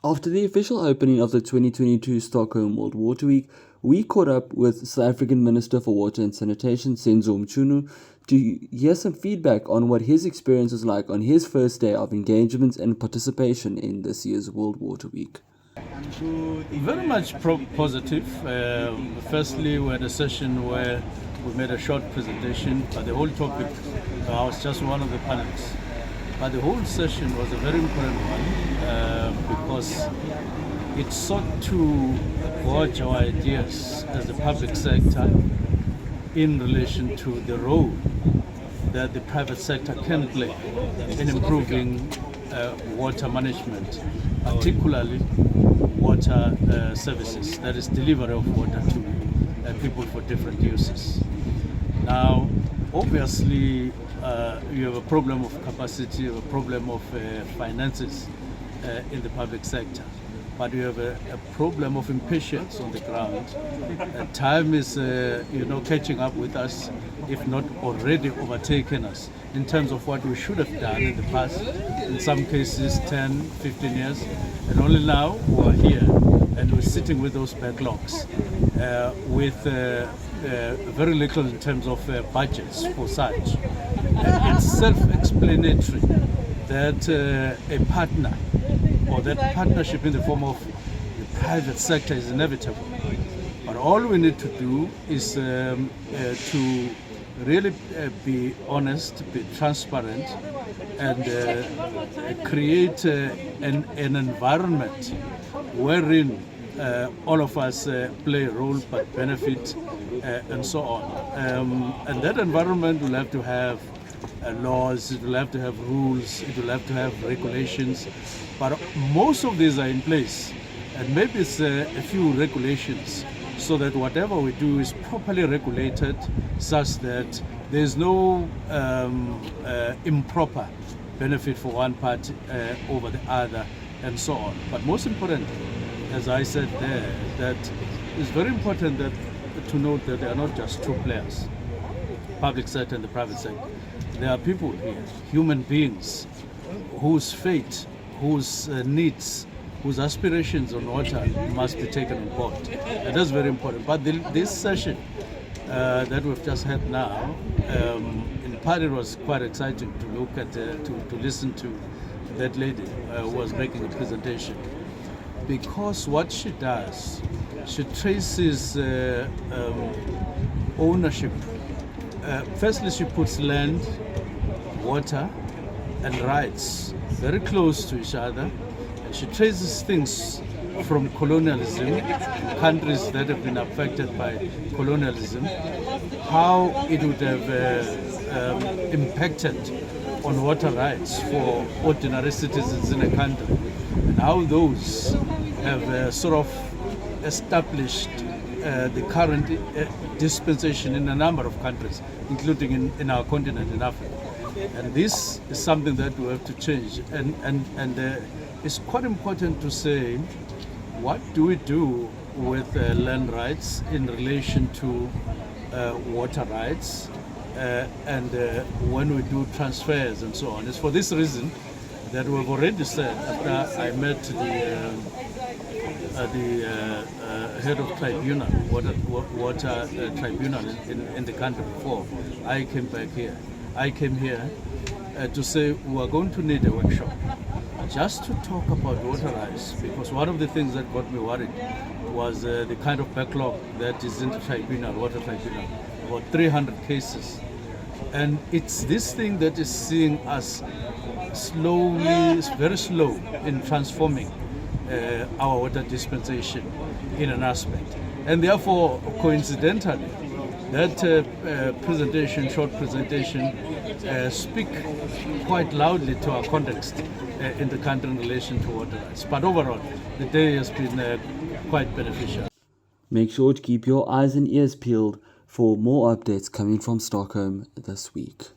After the official opening of the 2022 Stockholm World Water Week, we caught up with South African Minister for Water and Sanitation, Senzo Mchunu, to hear some feedback on what his experience was like on his first day of engagement and participation in this year's World Water Week. Very much positive. Firstly, we had a session where we made a short presentation, but the whole topic, I was just one of the panelists. But the whole session was a very important one because it sought to gauge our ideas as the public sector in relation to the role that the private sector can play in improving water management, particularly water services, that is delivery of water to people for different uses. Now, obviously, you have a problem of capacity, you have a problem of finances in the public sector, but you have a problem of impatience on the ground. Time is, catching up with us, if not already overtaken us, in terms of what we should have done in the past, in some cases 10, 15 years, and only now we're here and we're sitting with those backlogs with very little in terms of budgets for such. It's self-explanatory that a partner or that partnership in the form of the private sector is inevitable. But all we need to do is to really be honest, be transparent, and create an environment wherein all of us play a role but benefit and so on. And that environment will have to have laws, it will have to have rules, it will have to have regulations, but most of these are in place, and maybe it's a few regulations so that whatever we do is properly regulated such that there's no improper benefit for one party over the other and so on. But most importantly, as I said there, that it's very important to note that there are not just two players, public sector and the private sector. There are people here, human beings, whose fate, whose needs, whose aspirations on water must be taken on board. And that's very important. But this session that we've just had now, in part it was quite exciting to look at, to listen to that lady who was making a presentation. Because what she does, she traces ownership. Firstly, she puts land, water, and rights very close to each other. And she traces things from colonialism, countries that have been affected by colonialism, how it would have impacted on water rights for ordinary citizens in a country, and how those have sort of established the current dispensation in a number of countries, including in our continent, in Africa. And this is something that we have to change. And it's quite important to say, what do we do with land rights in relation to water rights and when we do transfers and so on? It's for this reason that we've already said, after I met the head of tribunal, water tribunal in the country before, I came back here. I came here to say we are going to need a workshop just to talk about water rights, because one of the things that got me worried was the kind of backlog that is in the tribunal, water tribunal, about 300 cases. And it's this thing that is seeing us slowly, very slow in transforming our water dispensation in an aspect. And therefore, coincidentally, that short presentation, speak quite loudly to our context in the country in relation to water rights. But overall, the day has been quite beneficial. Make sure to keep your eyes and ears peeled for more updates coming from Stockholm this week.